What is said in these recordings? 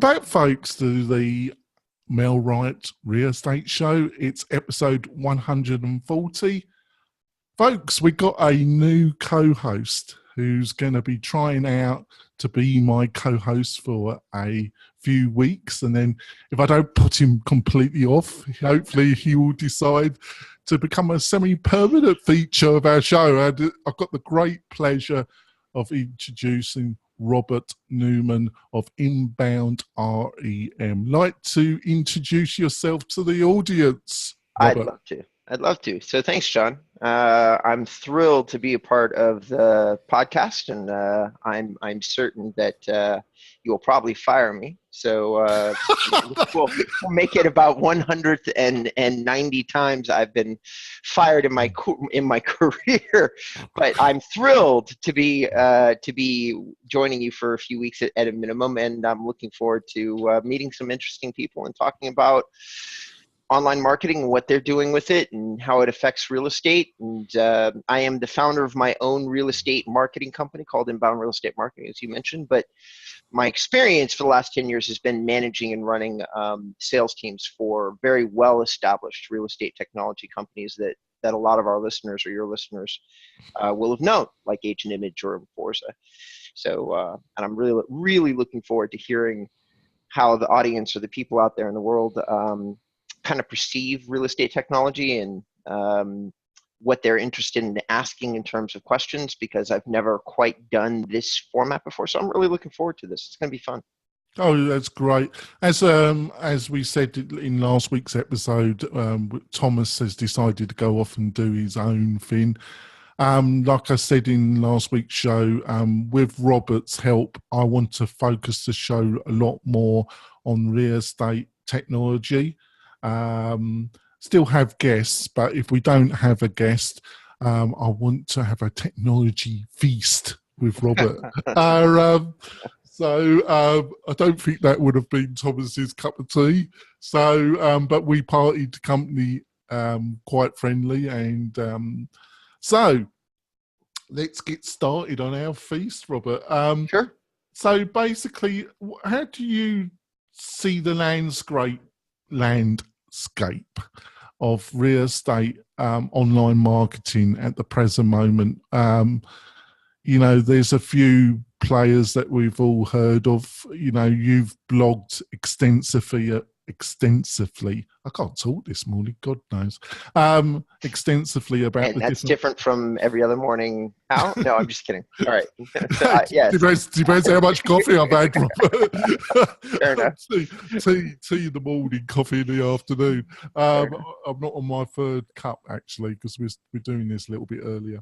back, folks, to the Mel Wright Real Estate Show. It's episode 140. Folks, we got a new co-host who's going to be trying out to be my co-host for a few weeks. And then if I don't put him completely off, hopefully he will decide to become a semi-permanent feature of our show. And I've got the great pleasure of introducing Robert Newman of InboundREM. Like to introduce yourself to the audience, Robert? I'd love to. So thanks, John. I'm thrilled to be a part of the podcast, and I'm certain that you will probably fire me. So we'll make it about 190 times I've been fired in my career. But I'm thrilled to be joining you for a few weeks at a minimum, and I'm looking forward to meeting some interesting people and talking about online marketing and what they're doing with it and how it affects real estate. And I am the founder of my own real estate marketing company called Inbound Real Estate Marketing, as you mentioned. But my experience for the last 10 years has been managing and running sales teams for very well-established real estate technology companies that a lot of our listeners or your listeners will have known, like Agent Image or imFORZA. So, and I'm really looking forward to hearing how the audience or the people out there in the world kind of perceive real estate technology and what they're interested in asking in terms of questions, because I've never quite done this format before. So I'm really looking forward to this. It's going to be fun. Oh, that's great. As we said in last week's episode, Thomas has decided to go off and do his own thing. Like I said in last week's show, with Robert's help, I want to focus the show a lot more on real estate technology. Still have guests, but if we don't have a guest, I want to have a technology feast with Robert. So I don't think that would have been Thomas's cup of tea. So, but we partied company quite friendly, and so let's get started on our feast, Robert. Sure. So basically, how do you see the landscape of real estate online marketing at the present moment? You know, there's a few players that we've all heard of. You know, you've blogged extensively. I can't talk this morning, God knows. Extensively about. And that's different from every other morning out. No, I'm just kidding. All right. Yes. Depends how much coffee I've had. Fair enough. Tea in the morning, coffee in the afternoon. I'm not on my third cup actually, because we're doing this a little bit earlier.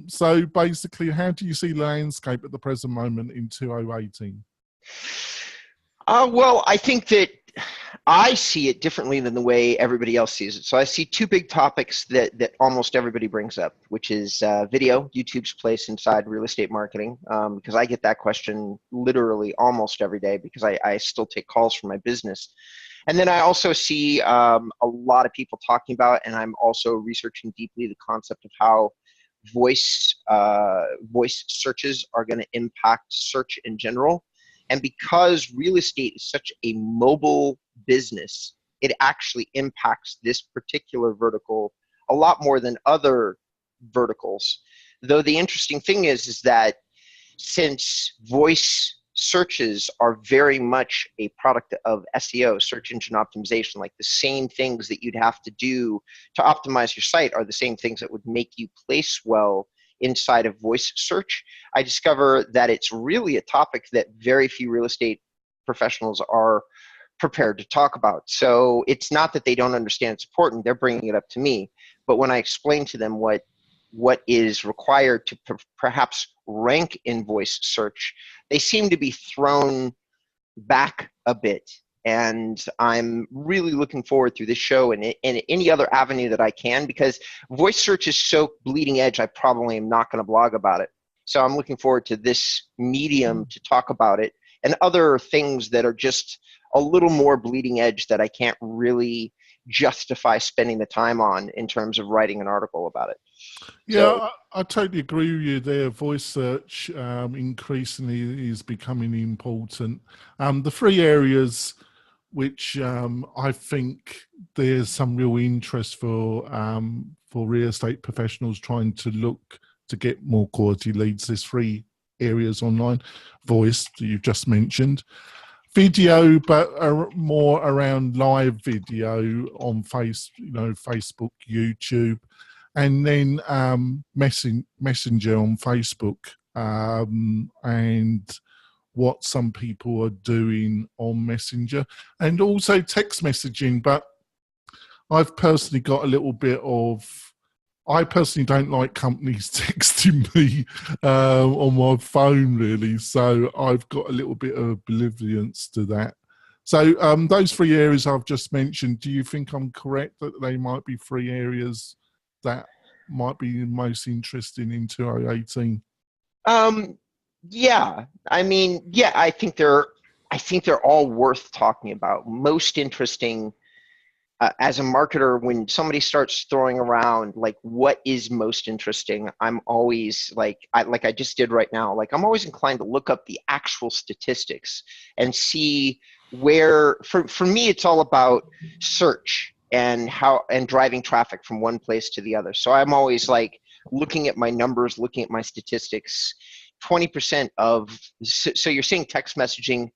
So basically, how do you see the landscape at the present moment in 2018? Well, I think that I see it differently than the way everybody else sees it. So I see two big topics that almost everybody brings up, which is video, YouTube's place inside real estate marketing, because I get that question literally almost every day, because I still take calls from my business. And then I also see a lot of people talking about, and I'm also researching deeply the concept of how voice searches are going to impact search in general. And because real estate is such a mobile business, it actually impacts this particular vertical a lot more than other verticals. Though the interesting thing is that since voice searches are very much a product of SEO, search engine optimization, like the same things that you'd have to do to optimize your site are the same things that would make you place well inside of voice search, I discover that it's really a topic that very few real estate professionals are prepared to talk about. So it's not that they don't understand it's important, they're bringing it up to me. But when I explain to them what is required to perhaps rank in voice search, they seem to be thrown back a bit. And I'm really looking forward through this show and any other avenue that I can, because voice search is so bleeding edge, I probably am not going to blog about it. So I'm looking forward to this medium to talk about it, and other things that are just a little more bleeding edge that I can't really justify spending the time on in terms of writing an article about it. Yeah, So, I totally agree with you there. Voice search increasingly is becoming important. The three areas which I think there's some real interest for real estate professionals trying to look to get more quality leads. There's three areas online: voice that you've just mentioned, video, but more around live video on Facebook, YouTube, and then Messenger on Facebook, and what some people are doing on Messenger, and also text messaging. But I've personally got a little bit of, I personally don't like companies texting me on my phone, really. So I've got a little bit of oblivience to that. So those three areas I've just mentioned, do you think I'm correct that they might be three areas that might be most interesting in 2018? yeah, I mean, yeah, I think they're all worth talking about. Most interesting. As a marketer, when somebody starts throwing around like what is most interesting, I'm always like I just did right now, like I'm always inclined to look up the actual statistics and see where, for me it's all about search and driving traffic from one place to the other. So I'm always like looking at my numbers, looking at my statistics. 20% of, so you're seeing text messaging.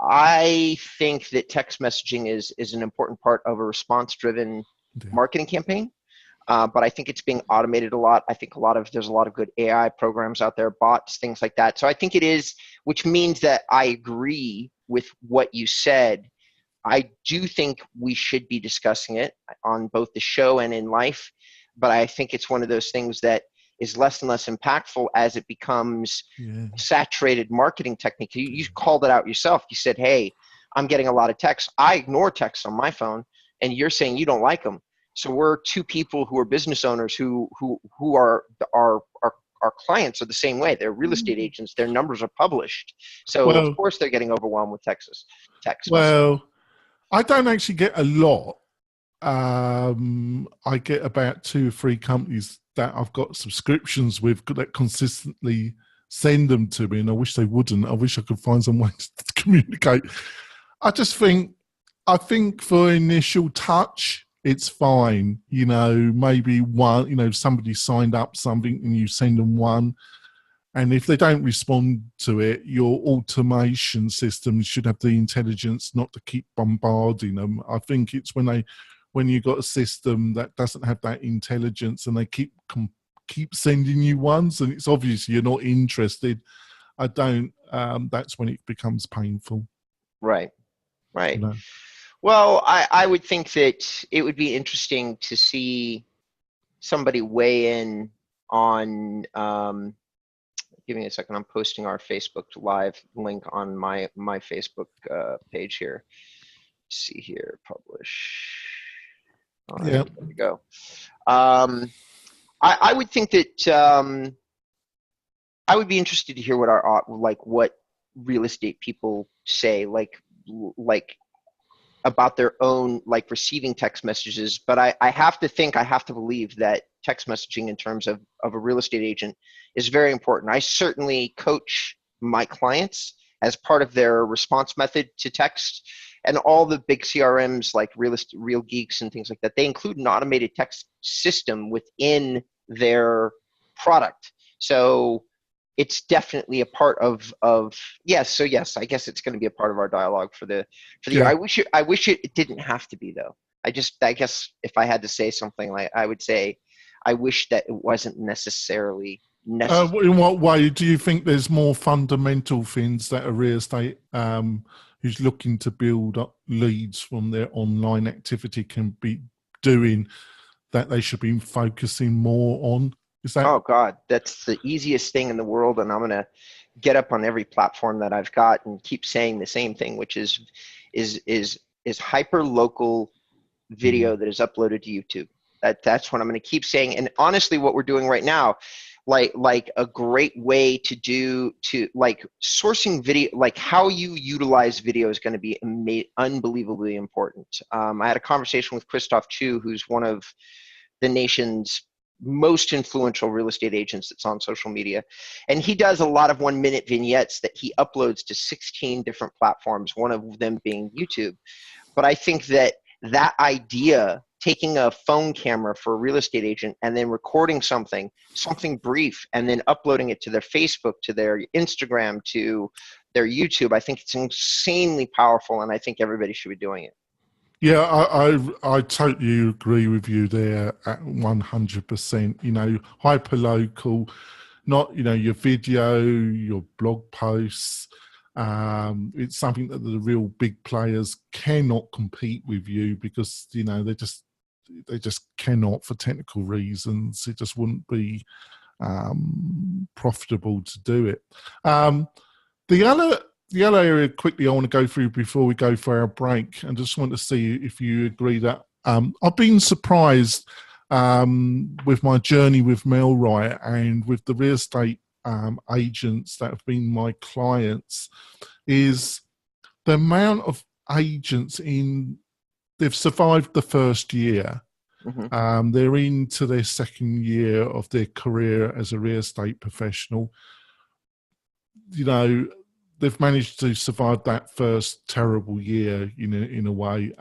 I think that text messaging is an important part of a response-driven marketing campaign, but I think it's being automated a lot. I think there's a lot of good AI programs out there, bots, things like that. So I think it is, which means that I agree with what you said. I do think we should be discussing it on both the show and in life, but I think it's one of those things that is less and less impactful as it becomes saturated marketing technique. You called it out yourself. You said, hey, I'm getting a lot of texts. I ignore texts on my phone, and you're saying you don't like them. So we're two people who are business owners who are our clients are the same way. They're real estate agents. Their numbers are published. So of course they're getting overwhelmed with text messages. I don't actually get a lot. I get about 2 or 3 companies that I've got subscriptions with that consistently send them to me, and I wish they wouldn't. I wish I could find some ways to communicate. I think for initial touch, it's fine. Maybe one, somebody signed up something and you send them one. And if they don't respond to it, your automation system should have the intelligence not to keep bombarding them. I think it's when you've got a system that doesn't have that intelligence and they keep sending you ones, and it's obvious you're not interested. That's when it becomes painful. Right. Well, I would think that it would be interesting to see somebody weigh in on, give me a second, I'm posting our Facebook Live link on my Facebook page here. Let's see here, publish. All right, there we go. I would think that I would be interested to hear what real estate people say, like about their own receiving text messages. But I have to believe that text messaging in terms of a real estate agent is very important. I certainly coach my clients as part of their response method to text. And all the big CRMs like Real Geeks and things like that, they include an automated text system within their product. So it's definitely a part of yes. So yes, I guess it's going to be a part of our dialogue for the year. I wish it didn't have to be, though. I guess if I had to say something, I would say I wish that it wasn't necessarily necessary. In what way do you think there's more fundamental things that a real estate who's looking to build up leads from their online activity can be doing that they should be focusing more on? Oh God, that's the easiest thing in the world, and I'm gonna get up on every platform that I've got and keep saying the same thing, which is hyperlocal video that is uploaded to YouTube. That's what I'm gonna keep saying. And honestly, what we're doing right now, like a great way to like sourcing video, like how you utilize video is going to be unbelievably important. I had a conversation with Christoph Chu, who's one of the nation's most influential real estate agents that's on social media. And he does a lot of 1-minute vignettes that he uploads to 16 different platforms, one of them being YouTube. But I think that idea, taking a phone camera for a real estate agent and then recording something brief, and then uploading it to their Facebook, to their Instagram, to their YouTube, I think it's insanely powerful, and I think everybody should be doing it. Yeah, I totally agree with you there at 100%. You know, hyperlocal, not, you know, your video, your blog posts. It's something that the real big players cannot compete with you because, you know, they just cannot for technical reasons. It just wouldn't be profitable to do it. The other area quickly I want to go through before we go for our break, and just want to see if you agree that I've been surprised with my journey with Melrite and with the real estate agents that have been my clients, is the amount of agents they've survived the first year. Mm-hmm. They're into their second year of their career as a real estate professional. You know, they've managed to survive that first terrible year in a way.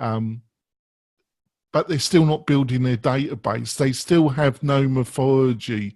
But they're still not building their database. They still have no methodology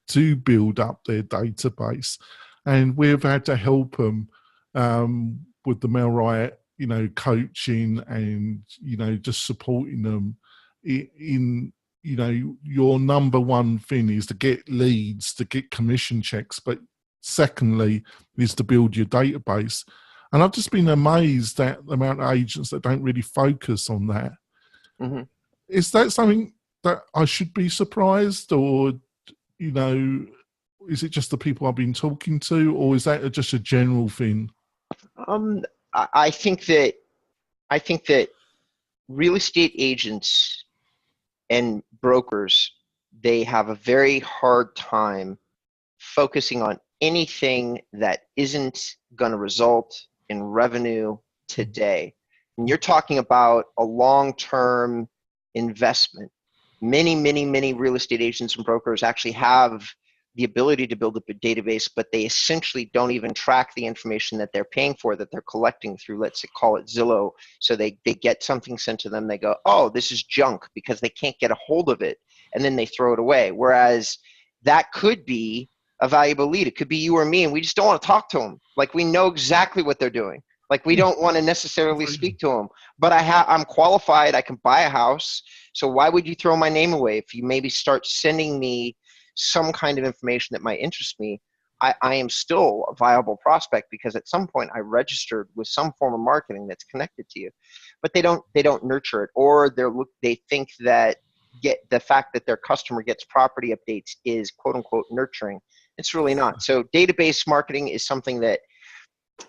to build up their database. And we've had to help them with the Melrite, you know, coaching and, you know, just supporting them in, you know, your number one thing is to get leads, to get commission checks, but secondly is to build your database. And I've just been amazed at the amount of agents that don't really focus on that. Mm-hmm. Is that something that I should be surprised, or, you know, is it just the people I've been talking to, or is that just a general thing? I think that real estate agents and brokers, they have a very hard time focusing on anything that isn't going to result in revenue today. And you're talking about a long-term investment. Many real estate agents and brokers actually have the ability to build a database, but they essentially don't even track the information that they're paying for, that they're collecting through, let's say, call it Zillow. So they get something sent to them. They go, oh, this is junk, because they can't get a hold of it. And then they throw it away. Whereas that could be a valuable lead. It could be you or me, and we just don't want to talk to them. Like, we know exactly what they're doing. Like, we don't want to necessarily speak to them, but I'm qualified. I can buy a house. So why would you throw my name away? If you maybe start sending me some kind of information that might interest me, I am still a viable prospect, because at some point I registered with some form of marketing that's connected to you. But they don't nurture it, or they think that the fact that their customer gets property updates is quote unquote nurturing. It's really not. So database marketing is something that,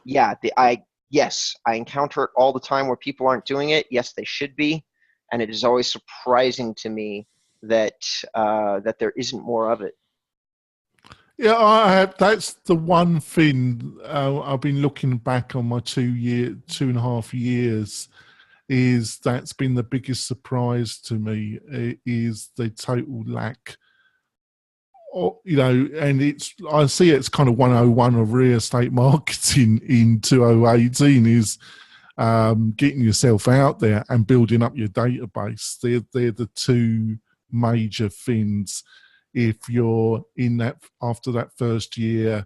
yes, I encounter it all the time where people aren't doing it. Yes, they should be. And it is always surprising to me that that there isn't more of it. Yeah, that's the one thing I've been looking back on my 2.5 years, is that's been the biggest surprise to me, is the total lack. You know, and I see it's kind of 101 of real estate marketing in 2018 is getting yourself out there and building up your database. They're the two major things. If you're in that, after that first year,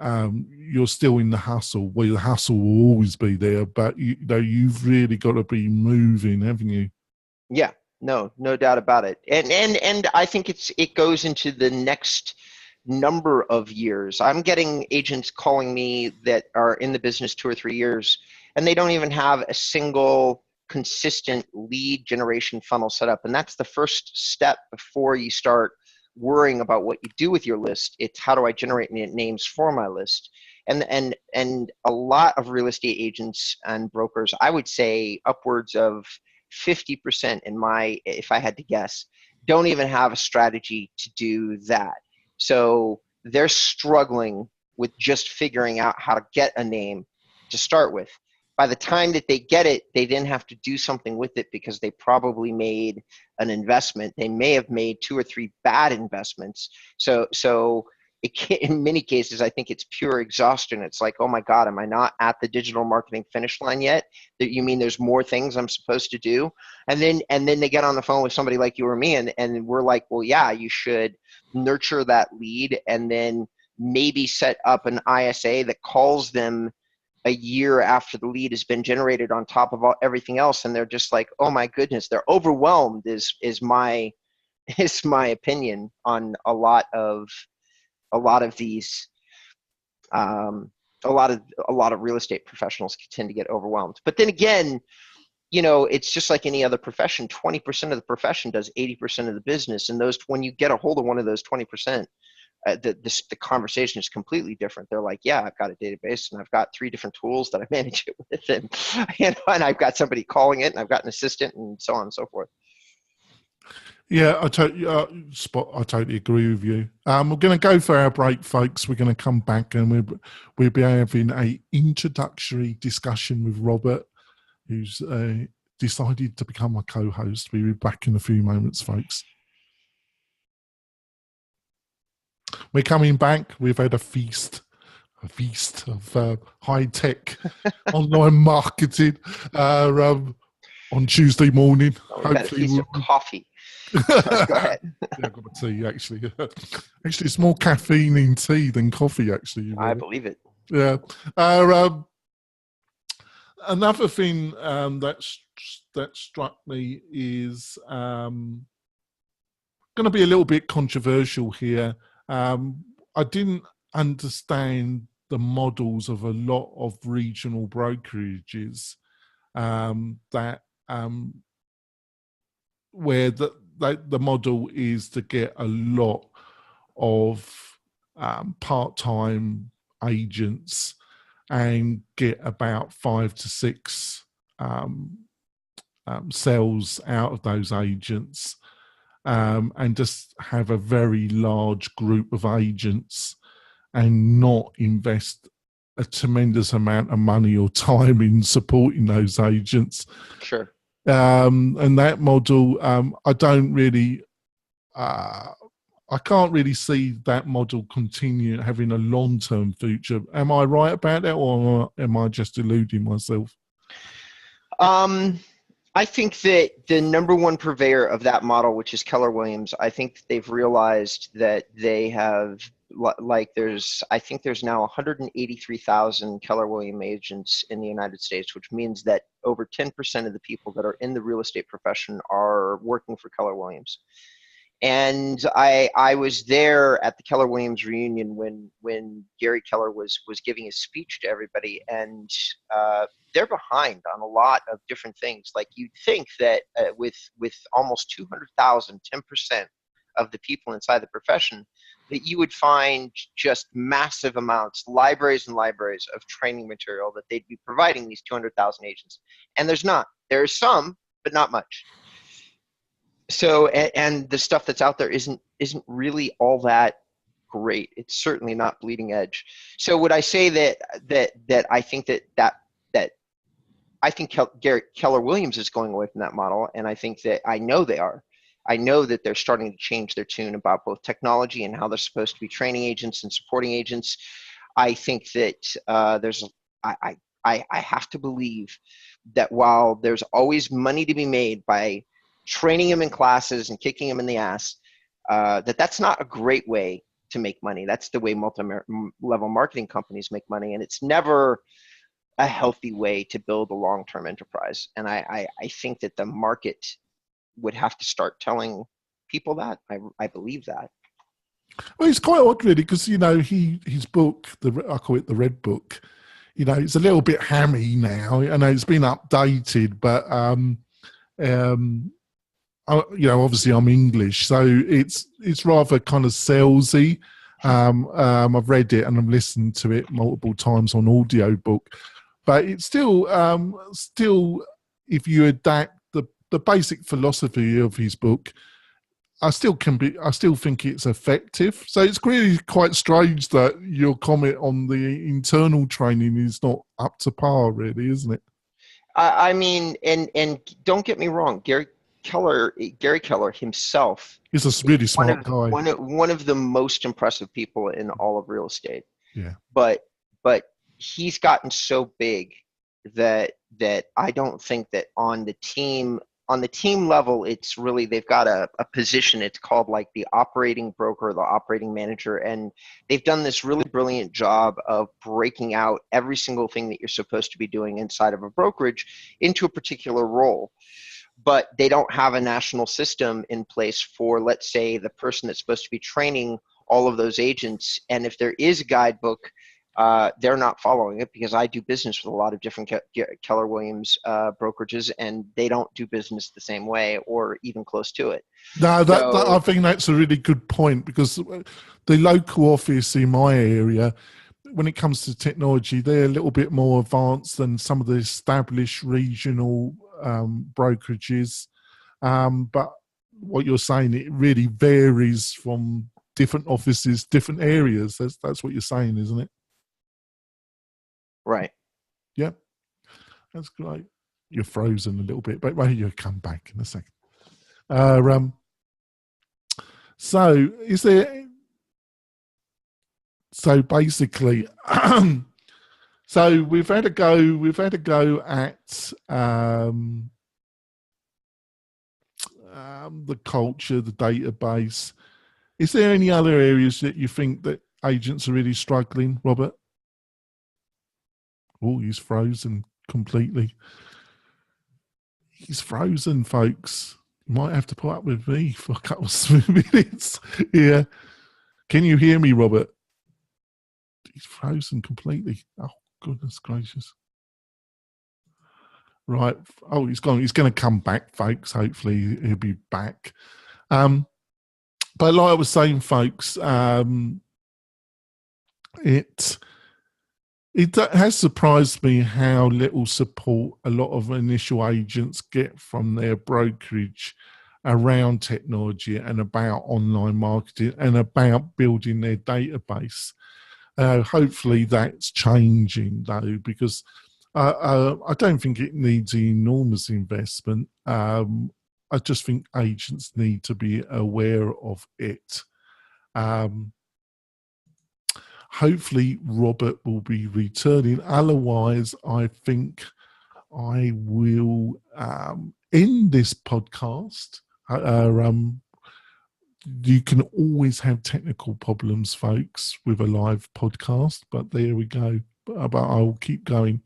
you're still in the hustle. Well, the hustle will always be there, but you know, you've really got to be moving, haven't you? Yeah. No doubt about it. And I think it goes into the next number of years. I'm getting agents calling me that are in the business 2 or 3 years, and they don't even have a single consistent lead generation funnel set up. And that's the first step before you start worrying about what you do with your list. It's, how do I generate names for my list? And a lot of real estate agents and brokers, I would say upwards of 50% if I had to guess, don't even have a strategy to do that. So they're struggling with just figuring out how to get a name to start with. By the time that they get it, they then have to do something with it because they probably made an investment. They may have made 2 or 3 bad investments. So it can, in many cases, I think it's pure exhaustion. It's like, oh my God, am I not at the digital marketing finish line yet? That you mean there's more things I'm supposed to do? And then they get on the phone with somebody like you or me, and we're like, well, yeah, you should nurture that lead and then maybe set up an ISA that calls them a year after the lead has been generated on top of everything else, and they're just like, oh my goodness, they're overwhelmed is my opinion on a lot of these a lot of real estate professionals tend to get overwhelmed. But then again, it's just like any other profession. 20% of the profession does 80% of the business, and when you get a hold of one of those 20%, the conversation is completely different. They're like, yeah, I've got a database and I've got 3 different tools that I manage it with, and I've got somebody calling it, and I've got an assistant, and so on and so forth. Yeah, I totally agree with you. We're going to go for our break, folks. We're going to come back and we'll be having a introductory discussion with Robert, who's decided to become my co-host. We'll be back in a few moments, folks. We're coming back. We've had a feast of high-tech online marketing on Tuesday morning. Hopefully, some coffee. Go ahead. Yeah, I've got my tea, actually. Actually, it's more caffeine in tea than coffee, actually. I believe it. Yeah. Another thing that struck me is going to be a little bit controversial here. I didn't understand the models of a lot of regional brokerages where the model is to get a lot of part-time agents and get about 5 to 6 sales out of those agents, and just have a very large group of agents and not invest a tremendous amount of money or time in supporting those agents. Sure. And that model, I can't really see that model continue having a long-term future. Am I right about that, or am I just deluding myself? I think that the number one purveyor of that model, which is Keller Williams, I think they've realized that they have, I think there's now 183,000 Keller Williams agents in the United States, which means that over 10% of the people that are in the real estate profession are working for Keller Williams. And I was there at the Keller Williams reunion when Gary Keller was giving his speech to everybody, and they're behind on a lot of different things. Like, you'd think that with almost 200,000, 10% of the people inside the profession, that you would find just massive amounts, libraries and libraries of training material that they'd be providing these 200,000 agents. And there's not. There's some, but not much. So, and the stuff that's out there isn't really all that great. It's certainly not bleeding edge. So would I say that I think that I think Keller Williams is going away from that model, and I think that I know they are. I know that they're starting to change their tune about both technology and how they're supposed to be training agents and supporting agents. I think that I have to believe that while there's always money to be made by training them in classes and kicking them in the ass, that's not a great way to make money. That's the way multi-level marketing companies make money, and it's never a healthy way to build a long-term enterprise. And I think that the market would have to start telling people that. I believe that. Well, it's quite odd, really, because his book, I call it the Red Book. It's a little bit hammy now. I know it's been updated, but obviously I'm English, so it's rather kind of salesy. I've read it and I've listened to it multiple times on audiobook, but it's still if you adapt the basic philosophy of his book, I still think it's effective. So it's really quite strange that your comment on the internal training is not up to par, really, isn't it? I mean, and don't get me wrong, Gary Keller himself He's a is really smart guy. one of the most impressive people in all of real estate. Yeah. But he's gotten so big that I don't think that on the team level, it's really, they've got a position. It's called like the operating broker, the operating manager, and they've done this really brilliant job of breaking out every single thing that you're supposed to be doing inside of a brokerage into a particular role. But they don't have a national system in place for, let's say, the person that's supposed to be training all of those agents. And if there is a guidebook, they're not following it, because I do business with a lot of different Keller Williams brokerages, and they don't do business the same way or even close to it. No, I think that's a really good point, because the local office in my area, when it comes to technology, they're a little bit more advanced than some of the established regional brokerages. But what you're saying, it really varies from different offices, different areas. That's what you're saying, isn't it? Right. Yeah, that's great. You're frozen a little bit, but maybe you'll come back in a second. So is there? So basically, so we've had a go. We've had a go at the culture, the database. Is there any other areas that you think that agents are really struggling, Robert? Oh, he's frozen completely. He's frozen, folks. You might have to put up with me for a couple of minutes. Yeah. Can you hear me, Robert? He's frozen completely. Oh, goodness gracious. Right. Oh, he's gone. He's going to come back, folks. Hopefully he'll be back. But like I was saying, folks, it has surprised me how little support a lot of initial agents get from their brokerage around technology and about online marketing and about building their database. Hopefully that's changing, though, because I don't think it needs enormous investment. I just think agents need to be aware of it. Hopefully Robert will be returning. Otherwise, I think I will end this podcast. You can always have technical problems, folks, with a live podcast, but there we go. But I'll keep going.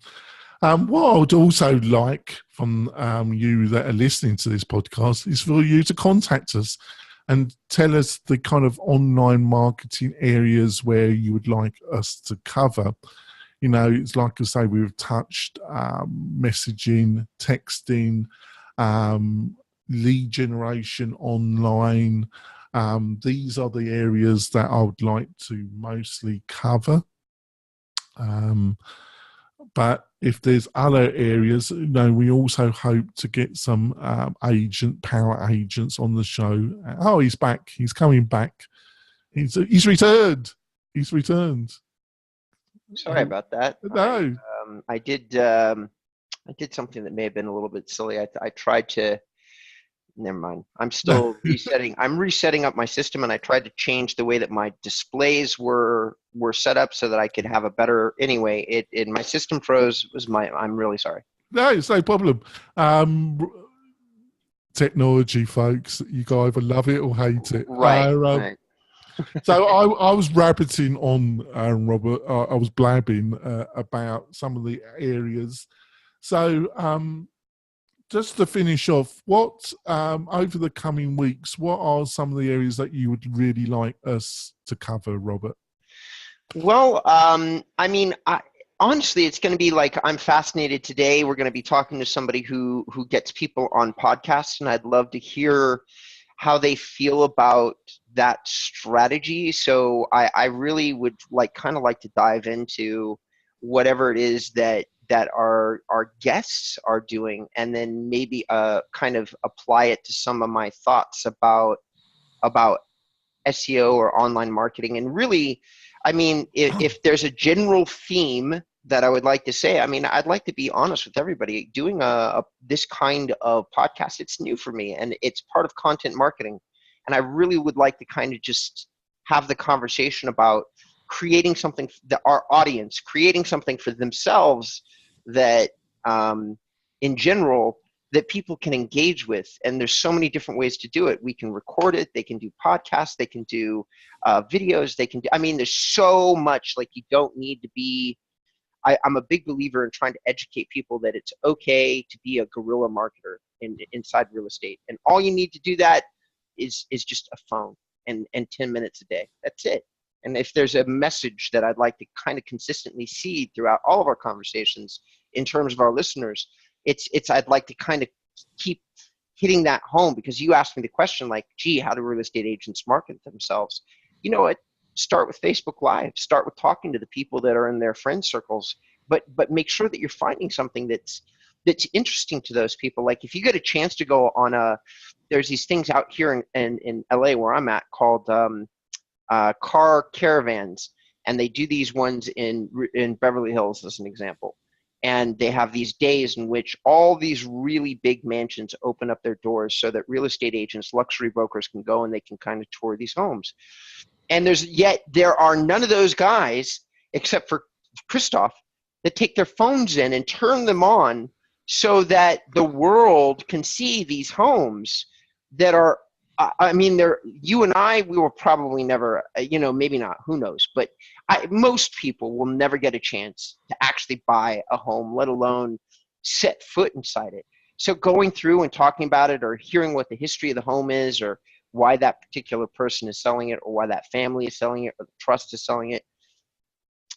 What I would also like from you that are listening to this podcast is for you to contact us and tell us the kind of online marketing areas where you would like us to cover. You know, it's like I say, we've touched messaging, texting, lead generation online. These are the areas that I would like to mostly cover. But if there's other areas, you know, we also hope to get some power agents on the show. Oh, he's back. He's coming back. He's returned. He's returned. Sorry about that. No. I did something that may have been a little bit silly. I tried to. Never mind. I'm still resetting. I'm resetting up my system, and I tried to change the way that my displays were set up so that I could have a better. Anyway, my system froze. I'm really sorry. No, it's no problem. Technology, folks. You guys either love it or hate it. Right. Right. So I was rabbiting on, Robert. I was blabbing about some of the areas. So just to finish off, what over the coming weeks, what are some of the areas that you would really like us to cover, Robert? Well, I mean, honestly, it's going to be like, I'm fascinated today. We're going to be talking to somebody who gets people on podcasts, and I'd love to hear how they feel about that strategy. So I really would kind of like to dive into whatever it is that our guests are doing, and then maybe kind of apply it to some of my thoughts about about SEO or online marketing. And really, I mean, if there's a general theme that I would like to say, I mean, I'd like to be honest with everybody. Doing this kind of podcast, it's new for me, and it's part of content marketing. And I really would like to kind of just have the conversation about creating something that our audience, creating something for themselves that, in general, that people can engage with. And there's so many different ways to do it. We can record it. They can do podcasts. They can do videos. They can do, I mean, there's so much. Like, you don't need to be, I'm a big believer in trying to educate people that it's okay to be a guerrilla marketer inside real estate. And all you need to do that is just a phone and 10 minutes a day. That's it. And if there's a message that I'd like to kind of consistently see throughout all of our conversations in terms of our listeners, it's I'd like to kind of keep hitting that home, because you asked me the question, like, gee, how do real estate agents market themselves? You know what? Start with Facebook Live. Start with talking to the people that are in their friend circles, but make sure that you're finding something that's interesting to those people. Like, if you get a chance to go on there's these things out here in LA where I'm at called car caravans, and they do these ones in Beverly Hills as an example. And they have these days in which all these really big mansions open up their doors so that real estate agents, luxury brokers can go and they can kind of tour these homes. And there are none of those guys, except for Christoph, that take their phones in and turn them on so that the world can see these homes that are, I mean, you and I, we will probably never, maybe not, who knows, but most people will never get a chance to actually buy a home, let alone set foot inside it. So going through and talking about it, or hearing what the history of the home is, or why that particular person is selling it, or why that family is selling it, or the trust is selling it,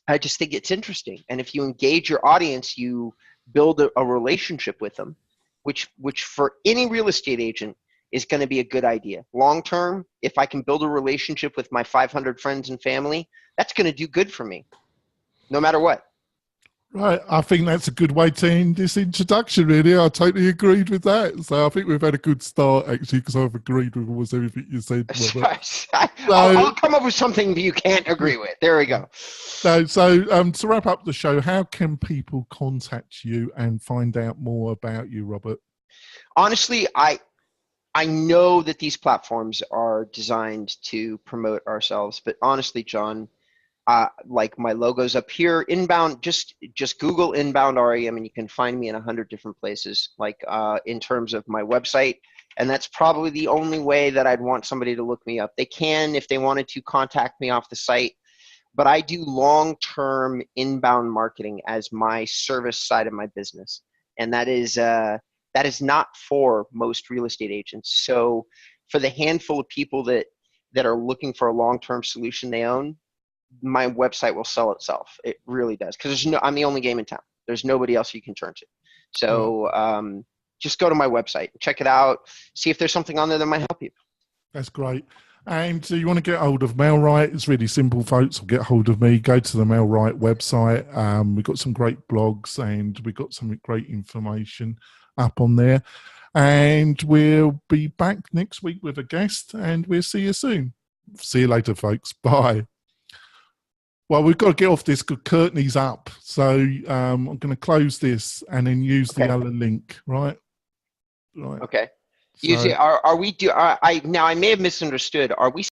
I just think it's interesting. And if you engage your audience, you build a relationship with them, which for any real estate agent is going to be a good idea. Long term, if I can build a relationship with my 500 friends and family, that's going to do good for me, no matter what. Right. I think that's a good way to end this introduction, really. I totally agreed with that. So I think we've had a good start, actually, because I've agreed with almost everything you said, Robert. I'll come up with something you can't agree with. There we go. So to wrap up the show, how can people contact you and find out more about you, Robert? Honestly, I know that these platforms are designed to promote ourselves, but honestly, John, like my logo's up here, Inbound, just Google InboundREM and you can find me in 100 different places, like in terms of my website. And that's probably the only way that I'd want somebody to look me up. They can, if they wanted to, contact me off the site, but I do long-term inbound marketing as my service side of my business. And that is not for most real estate agents. So for the handful of people that are looking for a long-term solution they own, my website will sell itself. It really does. Because I'm the only game in town. There's nobody else you can turn to. So just go to my website, check it out, see if there's something on there that might help you. That's great. And you want to get hold of MailRite, it's really simple, folks. Or get hold of me, go to the MailRite website. We've got some great blogs and we've got some great information up on there. And we'll be back next week with a guest, and we'll see you soon. See you later, folks. Bye. Well, we've got to get off this because Courtney's up. So I'm going to close this and then use the other link, right? Right. Okay. So, now I may have misunderstood. Are we